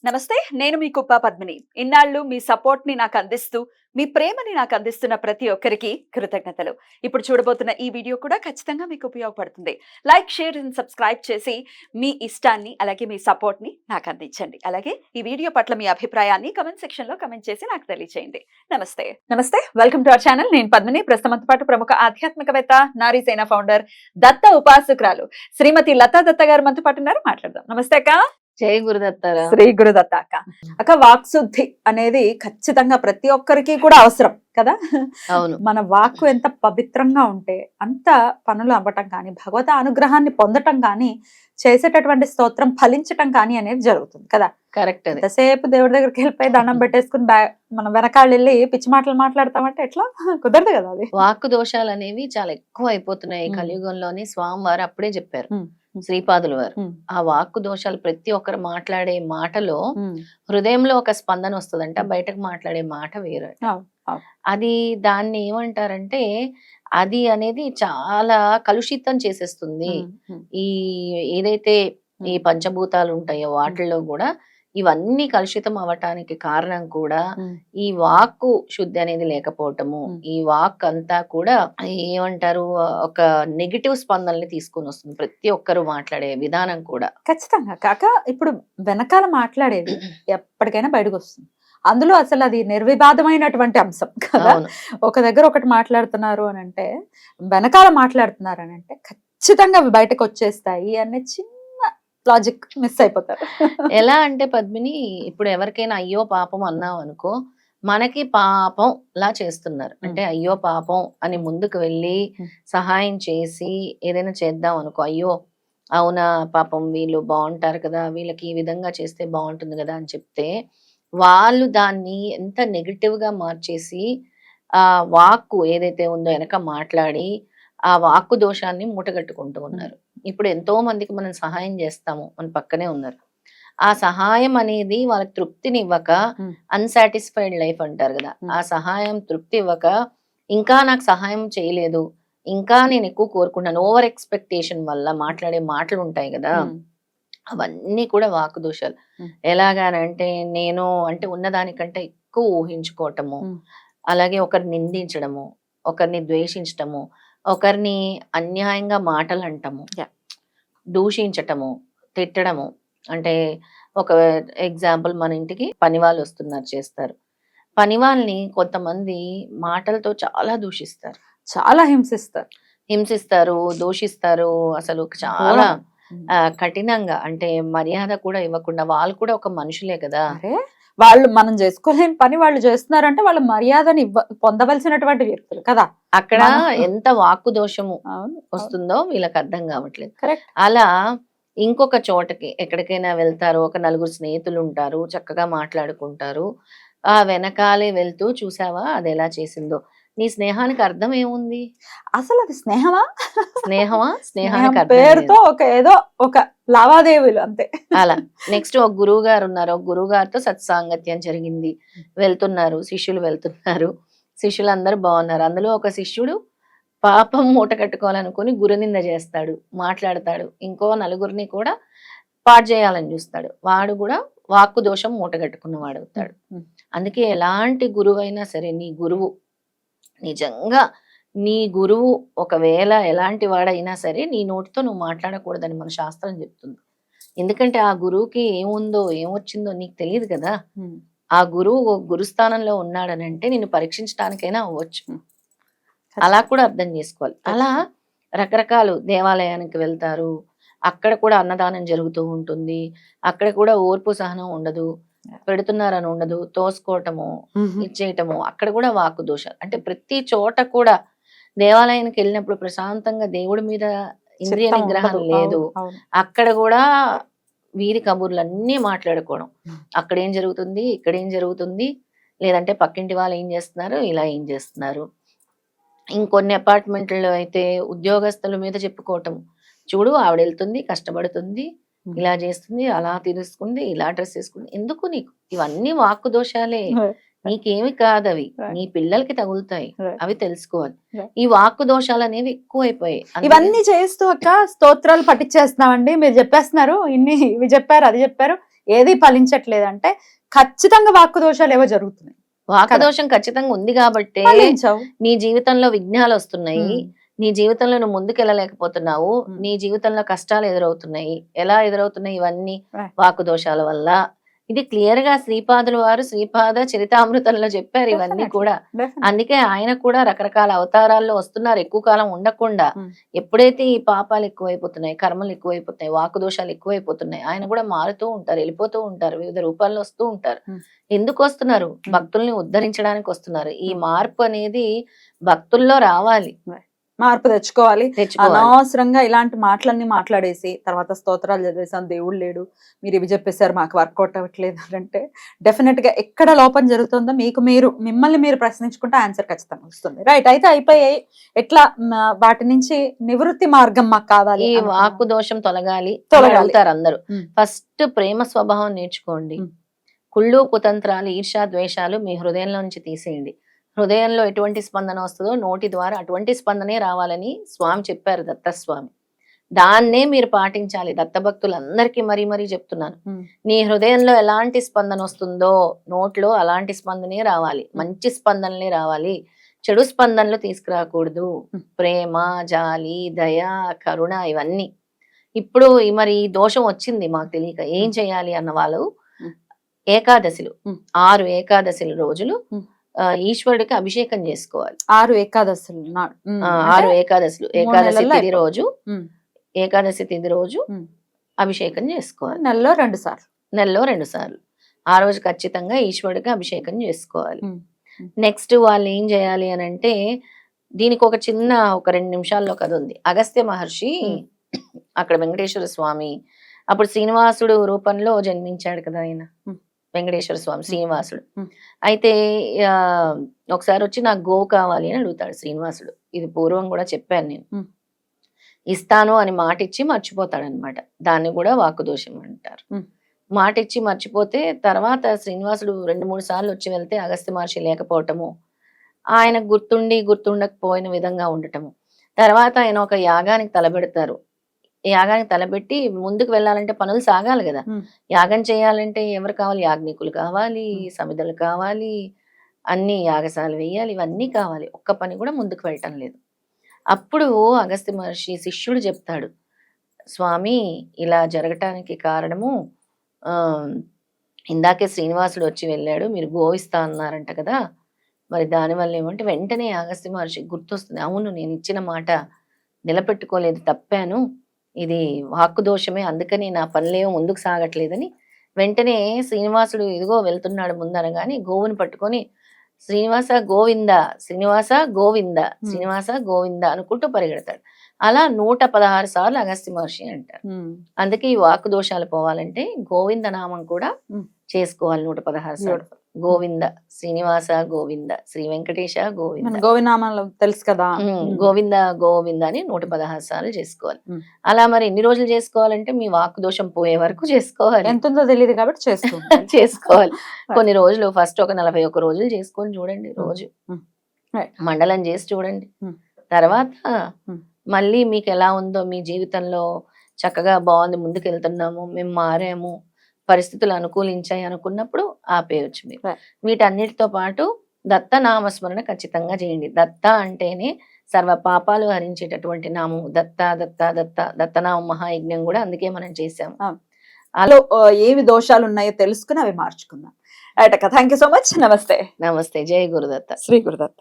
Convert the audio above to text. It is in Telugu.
నమస్తే. నేను మీ కుప్ప పద్మిని. ఇన్నాళ్ళు మీ సపోర్ట్‌ని నాకందిస్తూ, మీ ప్రేమని నాకందిస్తున్న ప్రతి ఒక్కరికి కృతజ్ఞతలు. ఇప్పుడు చూడబోతున్న ఈ వీడియో కూడా ఖచ్చితంగా మీకు ఉపయోగపడుతుంది. లైక్, షేర్ అండ్ సబ్స్క్రైబ్ చేసి మీ ఇష్టాన్ని, అలాగే మీ సపోర్ట్‌ని నాకందించండి. అలాగే ఈ వీడియో పట్ల మీ అభిప్రాయాన్ని కామెంట్ సెక్షన్‌లో కామెంట్ చేసి నాకు తెలియజేయండి. నమస్తే. నమస్తే. Welcome to our channel. నేను పద్మిని. ప్రస్తుతంతో పాటు ప్రముఖ ఆధ్యాత్మికవేత్త, నారీసేన ఫౌండర్, దత్త ఉపాసకురాలు శ్రీమతి లతా దత్త గారు మనతో పాటు ఉన్నారు. మాట్లాడదాం. నమస్తే అక్క. జై గురుదత్తారా. శ్రీ గురుదత్త అక్క. అక్క, వాక్శుద్ధి అనేది ఖచ్చితంగా ప్రతి ఒక్కరికి కూడా అవసరం కదా. అవును. మన వాక్కు ఎంత పవిత్రంగా ఉంటే అంత పనులు అవ్వటం కానీ, భగవత అనుగ్రహాన్ని పొందటం కానీ, చేసేటటువంటి స్తోత్రం ఫలించటం కానీ అనేది జరుగుతుంది కదా. కరెక్ట్. అది ఎంతసేపు దేవుడి దగ్గరికి వెళ్ళిపోయి దండం పెట్టేసుకుని మనం వెనకాల వెళ్ళి పిచ్చి మాటలు మాట్లాడతామంటే ఎట్లా కుదరదు కదా. అది వాక్కు దోషాలు అనేవి చాలా ఎక్కువ అయిపోతున్నాయి కలియుగంలోని. స్వామివారు అప్పుడే చెప్పారు, శ్రీపాదులు వారు. ఆ వాక్కు దోషాలు ప్రతి ఒక్కరు మాట్లాడే మాటలో హృదయంలో ఒక స్పందన వస్తుందంట, బయటకు మాట్లాడే మాట వేరే. అది దాన్ని ఏమంటారంటే అది అనేది చాలా కలుషితం చేసేస్తుంది. ఈ ఏదైతే ఈ పంచభూతాలు ఉంటాయో వాటిల్లో కూడా ఇవన్నీ కలుషితం అవ్వటానికి కారణం కూడా ఈ వాక్కు శుద్ధి అనేది లేకపోవటము. ఈ వాక్ అంతా కూడా ఏమంటారు, ఒక నెగిటివ్ స్పందనని తీసుకొని వస్తుంది ప్రతి ఒక్కరు మాట్లాడే విధానం కూడా. ఖచ్చితంగా కాక ఇప్పుడు వెనకాల మాట్లాడేది ఎప్పటికైనా బయటకు వస్తుంది. అందులో అసలు అది నిర్వివాదమైనటువంటి అంశం కదా. ఒక దగ్గర ఒకటి మాట్లాడుతున్నారు అని అంటే, వెనకాల మాట్లాడుతున్నారు అని అంటే ఖచ్చితంగా అవి బయటకు వచ్చేస్తాయి అనే చిన్న లాజిక్ మిస్ అయిపోతారు. ఎలా అంటే పద్మిని, ఇప్పుడు ఎవరికైనా అయ్యో పాపం అన్నావు అనుకో, మనకి పాపం లా చేస్తున్నారు అంటే అయ్యో పాపం అని ముందుకు వెళ్ళి సహాయం చేసి ఏదైనా చేద్దాం అనుకో, అయ్యో అవునా పాపం వీళ్ళు బాగుంటారు కదా, వీళ్ళకి ఈ విధంగా చేస్తే బాగుంటుంది కదా అని చెప్తే, వాళ్ళు దాన్ని ఎంత నెగిటివ్ గా మార్చేసి ఆ వాక్కు ఏదైతే ఉందో వెనక మాట్లాడి ఆ వాక్కు దోషాన్ని మూటగట్టుకుంటూ ఉన్నారు. ఇప్పుడు ఎంతో మందికి మనం సహాయం చేస్తాము, మన పక్కనే ఉన్నారు. ఆ సహాయం అనేది వాళ్ళకి తృప్తిని ఇవ్వక, అన్సాటిస్ఫైడ్ లైఫ్ అంటారు కదా, ఆ సహాయం తృప్తి ఇవ్వక, ఇంకా నాకు సహాయం చేయలేదు, ఇంకా నేను ఎక్కువ కోరుకున్నాను, ఓవర్ ఎక్స్పెక్టేషన్ వల్ల మాట్లాడే మాటలు ఉంటాయి కదా, అవన్నీ కూడా వాక్కు దోషాలు. ఎలాగానంటే నేను అంటే ఉన్నదానికంటే ఎక్కువ ఊహించుకోవటము, అలాగే ఒకరిని నిందించడము, ఒకరిని ద్వేషించటము, ఒకరిని అన్యాయంగా మాటలు అంటము, దూషించటము, తిట్టడము. అంటే ఒక ఎగ్జాంపుల్, మన ఇంటికి పని వాళ్ళు వస్తున్నారు, చేస్తారు. పని వాళ్ళని కొంతమంది మాటలతో చాలా దూషిస్తారు, చాలా హింసిస్తారు, దూషిస్తారు. అసలు చాలా కఠినంగా, అంటే మర్యాద కూడా ఇవ్వకుండా. వాళ్ళు కూడా ఒక మనుషులే కదా. వాళ్ళు మనం చేసుకోలేని పని వాళ్ళు చేస్తున్నారంటే వాళ్ళ మర్యాదని పొందవలసినటువంటి వ్యక్తులు కదా. అక్కడ ఎంత వాక్కు దోషము వస్తుందో వీళ్ళకి అర్థం కావట్లేదు. అలా ఇంకొక చోటకి ఎక్కడికైనా వెళ్తారు, ఒక నలుగురు స్నేహితులు ఉంటారు, చక్కగా మాట్లాడుకుంటారు. ఆ వెనకాలే వెళ్తూ చూసావా అది ఎలా చేసిందో. నీ స్నేహానికి అర్థం ఏముంది? అసలు అది స్నేహమా? స్నేహానికి పేరుతో ఒక ఏదో ఒక లావాదేవీలు అంతే. అలా నెక్స్ట్ ఒక గురువు గారు ఉన్నారు, ఒక గురువు గారితో సత్సాంగత్యం జరిగింది, వెళ్తున్నారు, శిష్యులు వెళ్తున్నారు, శిష్యులందరూ బాగున్నారు. అందులో ఒక శిష్యుడు పాపం మూట కట్టుకోవాలనుకుని గురునింద చేస్తాడు, మాట్లాడతాడు, ఇంకో నలుగురిని కూడా పాడు చేయాలని చూస్తాడు. వాడు కూడా వాక్కు దోషం మూట కట్టుకున్నవాడు అవుతాడు. అందుకే ఎలాంటి గురువు అయినా సరే, నీ గురువు నిజంగా నీ గురువు ఒకవేళ ఎలాంటి వాడైనా సరే నీ నోటితో నువ్వు మాట్లాడకూడదని మన శాస్త్రం చెప్తుంది. ఎందుకంటే ఆ గురువుకి ఏముందో ఏమొచ్చిందో నీకు తెలియదు కదా. ఆ గురువు గురుస్థానంలో ఉన్నాడనంటే నిన్ను పరీక్షించడానికైనా అవ్వచ్చు. అలా కూడా అర్థం చేసుకోవాలి. అలా రకరకాలు దేవాలయానికి వెళ్తారు, అక్కడ కూడా అన్నదానం జరుగుతూ ఉంటుంది, అక్కడ కూడా ఓర్పు సహనం ఉండదు, పెడుతున్నారని ఉండదు, తోసుకోవటము, ఇచ్చేయటము, అక్కడ కూడా వాక్కు దోషాలు. అంటే ప్రతి చోట కూడా దేవాలయానికి వెళ్ళినప్పుడు ప్రశాంతంగా దేవుడి మీద ఇంద్రియ నిగ్రహం లేదు, అక్కడ కూడా వీరి కబుర్లన్నీ మాట్లాడుకోవడం, అక్కడ ఏం జరుగుతుంది, ఇక్కడ ఏం జరుగుతుంది, లేదంటే పక్కింటి వాళ్ళు ఏం చేస్తున్నారు, ఇలా ఏం చేస్తున్నారు. ఇంకొన్ని అపార్ట్మెంట్లో అయితే ఉద్యోగస్తుల మీద చెప్పుకోవటం, చూడు ఆవిడ వెళ్తుంది, కష్టపడుతుంది, ఇలా చేస్తుంది, అలా తీసుకుంది, ఇలా డ్రెస్ వేసుకుంది. ఎందుకు నీకు ఇవన్నీ వాక్కు దోషాలే, నీకేమి కాదు, అవి నీ పిల్లలకి తగులుతాయి, అవి తెలుసుకోవాలి. ఈ వాక్కు దోషాలు అనేవి ఎక్కువైపోయాయి. ఇవన్నీ చేస్తూ అక్క స్తోత్రాలు పట్టించేస్తున్నామండి, మీరు చెప్పేస్తున్నారు, ఇవి చెప్పారు, అది చెప్పారు, ఏది ఫలించట్లేదంటే ఖచ్చితంగా వాక్కు దోషాలు ఏవో జరుగుతున్నాయి. వాకదోషం ఖచ్చితంగా ఉంది కాబట్టి ఫలించవు. నీ జీవితంలో విఘ్నాలు వస్తున్నాయి. ఉమ్. నీ జీవితంలో నువ్వు ముందుకెళ్ళలేకపోతున్నావు. ఉమ్. నీ జీవితంలో కష్టాలు ఎదురవుతున్నాయి. ఎలా ఎదురవుతున్నాయి ఇవన్నీ? Right. వాకు దోషాల వల్ల. ఇది క్లియర్ గా శ్రీపాదుల వారు శ్రీపాద చరితామృతంలో చెప్పారు ఇవన్నీ Definitely. కూడా. Definitely. అందుకే ఆయన కూడా రకరకాల అవతారాల్లో వస్తున్నారు ఎక్కువ కాలం ఉండకుండా. ఉమ్. ఎప్పుడైతే ఈ పాపాలు ఎక్కువైపోతున్నాయి, కర్మలు ఎక్కువైపోతున్నాయి, వాకు దోషాలు ఎక్కువైపోతున్నాయి, ఆయన కూడా మారుతూ ఉంటారు, వెళ్ళిపోతూ ఉంటారు, వివిధ రూపాల్లో వస్తూ ఉంటారు. ఉమ్. ఎందుకు వస్తున్నారు? భక్తుల్ని ఉద్ధరించడానికి వస్తున్నారు. ఈ ఉమ్. మార్పు అనేది భక్తుల్లో రావాలి, మార్పు తెచ్చుకోవాలి. తెచ్చుకోవాలి. అనవసరంగా ఇలాంటి మాటలన్నీ మాట్లాడేసి తర్వాత స్తోత్రాలు చదివేసాం, దేవుడు లేడు, మీరు ఇవి చెప్పేశారు, మాకు వర్కౌట్ అవ్వట్లేదు అంటే డెఫినెట్ గా ఎక్కడ లోపం జరుగుతుందో మిమ్మల్ని మీరు ప్రశ్నించుకుంటే ఆన్సర్ ఖచ్చితంగా వస్తుంది. రైట్, అయితే అయిపోయాయి. ఎట్లా వాటి నుంచి నివృత్తి మార్గం మాకు కావాలి. ఈ వాక్కు దోషం తొలగాలి తొలగాలి. అవుతారు అందరూ. ఉమ్. ఫస్ట్ ప్రేమ స్వభావం నేర్చుకోండి. ఉమ్. కుళ్ళు కుతంత్రాలు ఈర్ష్య ద్వేషాలు మీ హృదయంలో నుంచి తీసేయండి. హృదయంలో ఎటువంటి స్పందన వస్తుందో నోటి ద్వారా అటువంటి స్పందనే రావాలని స్వామి చెప్పారు, దత్తస్వామి. దాన్నే మీరు పాటించాలి. దత్తభక్తులందరికీ మరీ మరీ చెప్తున్నాను. ఉమ్. నీ హృదయంలో ఎలాంటి స్పందన వస్తుందో నోట్లో అలాంటి స్పందనే రావాలి, మంచి స్పందనలే రావాలి. చెడు స్పందనలు తీసుకురాకూడదు. ప్రేమ, జాలి, దయ, కరుణ ఇవన్నీ. ఇప్పుడు మరి ఈ దోషం వచ్చింది మాకు తెలియక ఏం చేయాలి అన్న వాళ్ళు ఏకాదశిలు, 6 ఏకాదశిల రోజులు ఈశ్వరుడికి అభిషేకం చేసుకోవాలి. 6 ఏకాదశులు 6 ఏకాదశులు. ఏకాదశి నెలల్లో తిథి రోజు, ఏకాదశి తిథి రోజు అభిషేకం చేసుకోవాలి. నెలలో 2 సార్లు. నెలలో 2 సార్లు. ఆ రోజు ఖచ్చితంగా ఈశ్వరుడికి అభిషేకం చేసుకోవాలి. నెక్స్ట్ వాళ్ళు ఏం చేయాలి అని అంటే, దీనికి ఒక 2 నిమిషాల్లో కథ ఉంది. అగస్త్య మహర్షి అక్కడ వెంకటేశ్వర స్వామి అప్పుడు శ్రీనివాసుడు రూపంలో జన్మించాడు కదా ఆయన, వెంకటేశ్వర స్వామి శ్రీనివాసుడు. అయితే ఒకసారి వచ్చి నాకు గోవు కావాలి అని అడుగుతాడు శ్రీనివాసుడు. ఇది పూర్వం కూడా చెప్పాను నేను. ఇస్తాను అని మాట ఇచ్చి మర్చిపోతాడు అనమాట. దాన్ని కూడా వాక్కుదోషం అంటారు. మాట ఇచ్చి మర్చిపోతే తర్వాత శ్రీనివాసుడు 2-3 సార్లు వచ్చి వెళ్తే అగస్త్య మహర్షి లేకపోవటము, ఆయన గుర్తుండకపోయిన విధంగా ఉండటము. తర్వాత ఆయన ఒక యాగానికి తలబెడతారు. యాగానికి తలబెట్టి ముందుకు వెళ్ళాలంటే పనులు సాగాలి కదా. యాగం చేయాలంటే ఎవరు కావాలి? యాజ్ఞికులు కావాలి, సమిధలు కావాలి, అన్ని యాగశాలు వేయాలి, ఇవన్నీ కావాలి. ఒక్క పని కూడా ముందుకు వెళ్ళటం లేదు. అప్పుడు అగస్త్య మహర్షి శిష్యుడు చెప్తాడు, స్వామి ఇలా జరగటానికి కారణము ఇందాకే శ్రీనివాసుడు వచ్చి వెళ్ళాడు, మీరు గోవిస్తా అన్నారంట కదా, మరి దానివల్ల ఏమంటే వెంటనే అగస్త్య మహర్షి గుర్తొస్తుంది, అవును నేను ఇచ్చిన మాట నిలబెట్టుకోలేదు, తప్పాను, ఇది వాక్కు దోషమే, అందుకని నా పనులేమో ముందుకు సాగట్లేదని వెంటనే శ్రీనివాసుడు ఇదిగో వెళ్తున్నాడు ముందనగానే గోవుని పట్టుకొని శ్రీనివాస గోవింద, శ్రీనివాస గోవింద, శ్రీనివాస గోవింద అనుకుంటూ పరిగెడతాడు. అలా 116 సార్లు అగస్త్య మహర్షి అంటారు. అందుకే ఈ వాక్కు దోషాలు పోవాలంటే గోవింద నామం కూడా చేసుకోవాలి 116 సార్లు. గోవింద, శ్రీనివాస గోవింద, శ్రీ వెంకటేశ గోవింద, గోవినామాలు తెలుసు కదా, గోవింద గోవింద అని 116 సార్లు చేసుకోవాలి. అలా మరి ఎన్ని రోజులు చేసుకోవాలంటే మీ వాక్కు దోషం పోయే వరకు చేసుకోవాలి. ఎంతుందో తెలియదు కాబట్టి చేసుకోవాలి. కొన్ని రోజులు ఫస్ట్ ఒక 41 రోజులు చేసుకొని చూడండి, రోజు మండలం చేసి చూడండి. తర్వాత మళ్ళీ మీకు ఎలా ఉందో మీ జీవితంలో చక్కగా బాగుంది, ముందుకు వెళ్తున్నాము, మేము మారాము, పరిస్థితులు అనుకూలించాయి అనుకున్నప్పుడు ఆపేయచ్చు మీరు. వీటన్నిటితో పాటు దత్త నామస్మరణ ఖచ్చితంగా చేయండి. దత్త అంటేనే సర్వ పాపాలు హరించేటటువంటి నామం. దత్త దత్త దత్త దత్తనామ మహాయజ్ఞం కూడా అందుకే మనం చేసాము. అలా ఏవి దోషాలు ఉన్నాయో తెలుసుకుని అవి మార్చుకుందాం. Thank you so much. నమస్తే. నమస్తే. జయ గురుదత్త. శ్రీ గురుదత్త.